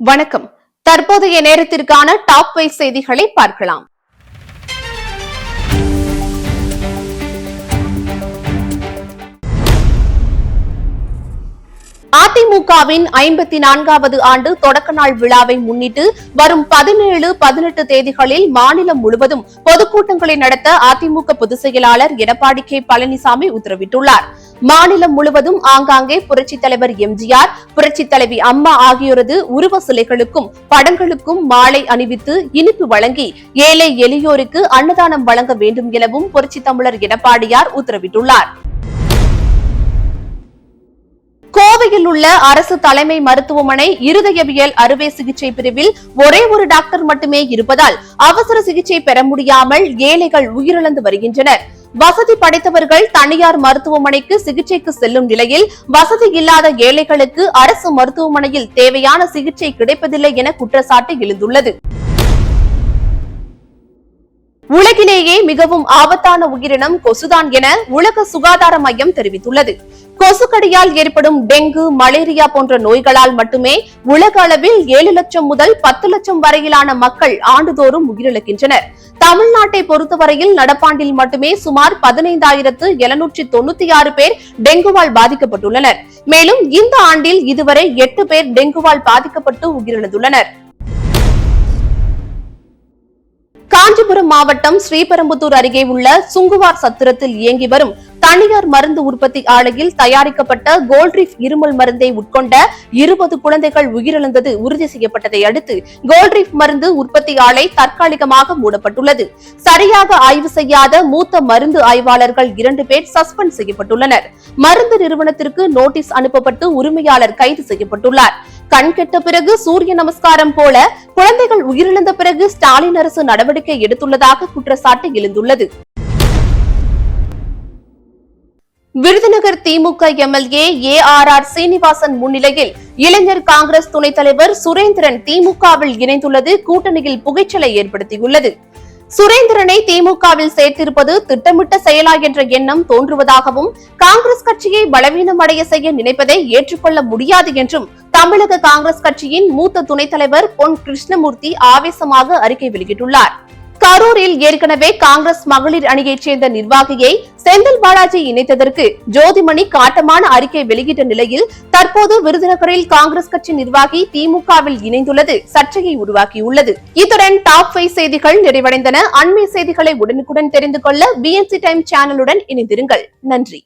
வணக்கம். தற்போதைய நேரத்திற்கான டாப் 5 செய்திகளை பார்க்கலாம். அதிமுகவின் 54வது ஆண்டு தொடக்க நாள் விழாவை முன்னிட்டு வரும் 17, 18 தேதிகளில் மாநிலம் முழுவதும் பொதுக்கூட்டங்களை நடத்த அதிமுக பொதுச் செயலாளர் எடப்பாடி கே பழனிசாமி உத்தரவிட்டுள்ளார். மாநிலம் முழுவதும் ஆங்காங்கே புரட்சித் தலைவர் எம்ஜிஆர், புரட்சித் தலைவி அம்மா ஆகியோரது உருவ சிலைகளுக்கும் படங்களுக்கும் மாலை அணிவித்து இனிப்பு வழங்கி ஏழை எளியோருக்கு அன்னதானம் வழங்க வேண்டும் எனவும் புரட்சித் தமிழர் எடப்பாடியார் உத்தரவிட்டுள்ளார். கோவையில் உள்ள அரசு தலைமை மருத்துவமனை இருதயவியல் அறுவை சிகிச்சை பிரிவில் ஒரே ஒரு டாக்டர் மட்டுமே இருப்பதால் அவசர சிகிச்சை பெற முடியாமல் ஏழைகள் உயிரிழந்து வருகின்றனர். வசதி படைத்தவர்கள் தனியார் மருத்துவமனைக்கு சிகிச்சைக்கு செல்லும் நிலையில் வசதி இல்லாத ஏழைகளுக்கு அரசு மருத்துவமனையில் தேவையான சிகிச்சை கிடைப்பதில்லை என குற்றச்சாட்டு எழுந்துள்ளது. உலகிலேயே மிகவும் ஆபத்தான உயிரினம் கொசுதான் என உலக சுகாதார மையம் தெரிவித்துள்ளது. கொசுக்கடியால் ஏற்படும் டெங்கு, மலேரியா போன்ற நோய்களால் மட்டுமே உலக அளவில் 7 லட்சம் முதல் 10 லட்சம் வரையிலான மக்கள் ஆண்டுதோறும் உயிரிழக்கின்றனர். தமிழ்நாட்டை பொறுத்தவரையில் நடப்பாண்டில் மட்டுமே சுமார் 15,796 பேர் டெங்குவால் பாதிக்கப்பட்டுள்ளனர். மேலும் இந்த ஆண்டில் இதுவரை 8 பேர் டெங்குவால் பாதிக்கப்பட்டு உயிரிழந்துள்ளனர். காஞ்சிபுரம் மாவட்டம் ஸ்ரீபெரும்புதூர் அருகே உள்ள சுங்குவார் சத்திரத்தில் இயங்கி வரும் தனியார் மருந்து உற்பத்தி ஆலையில் தயாரிக்கப்பட்ட கோல்ட்ரீஃப் இருமல் மருந்தை உட்கொண்ட 20 குழந்தைகள் உயிரிழந்தது உறுதி செய்யப்பட்டதை அடுத்து கோல்ட்ரீஃப் மருந்து உற்பத்தி ஆலை தற்காலிகமாக மூடப்பட்டுள்ளது. சரியாக ஆய்வு செய்யாத மூத்த மருந்து ஆய்வாளர்கள் 2 பேர் சஸ்பெண்ட் செய்யப்பட்டுள்ளனர். மருந்து நிறுவனத்திற்கு நோட்டீஸ் அனுப்பப்பட்டு உரிமையாளர் கைது செய்யப்பட்டுள்ளார். கண் கெட்ட பிறகு சூரிய நமஸ்காரம் போல குழந்தைகள் உயிரிழந்த பிறகு ஸ்டாலின் அரசு நடவடிக்கை எடுத்துள்ளதாக குற்றச்சாட்டு எழுந்துள்ளது. விருதுநகர் திமுக எம்எல்ஏ ARR சீனிவாசன் முன்னிலையில் இளைஞர் காங்கிரஸ் துணைத் தலைவர் சுரேந்திரன் திமுகவில் இணைந்துள்ளது கூட்டணியில் புகைச்சலை ஏற்படுத்தியுள்ளது. சுரேந்திரனை திமுகவில் சேர்த்திருப்பது திட்டமிட்ட செயலா என்ற எண்ணம் தோன்றுவதாகவும் காங்கிரஸ் கட்சியை பலவீனமடைய செய்ய நினைப்பதை ஏற்றுக்கொள்ள முடியாது என்றும் தமிழக காங்கிரஸ் கட்சியின் மூத்த துணைத் தலைவர் பொன் கிருஷ்ணமூர்த்தி ஆவேசமாக அறிக்கை வெளியிட்டுள்ளார். கரூரில் ஏற்கனவே காங்கிரஸ் மகளிர் அணியைச் சேர்ந்த நிர்வாகியை செந்தில் பாலாஜி இணைத்ததற்கு ஜோதிமணி காட்டமான அறிக்கை வெளியிட்ட நிலையில் தற்போது விருதுநகரில் காங்கிரஸ் கட்சி நிர்வாகி திமுகவில் இணைந்துள்ளது சர்ச்சையை உருவாக்கியுள்ளது. இத்துடன் டாப் 5 செய்திகள் நிறைவடைந்தன. அண்மை செய்திகளை உடனுக்குடன் தெரிந்து கொள்ள BNC டைம் சேனலுடன் இணைந்திருங்கள். நன்றி.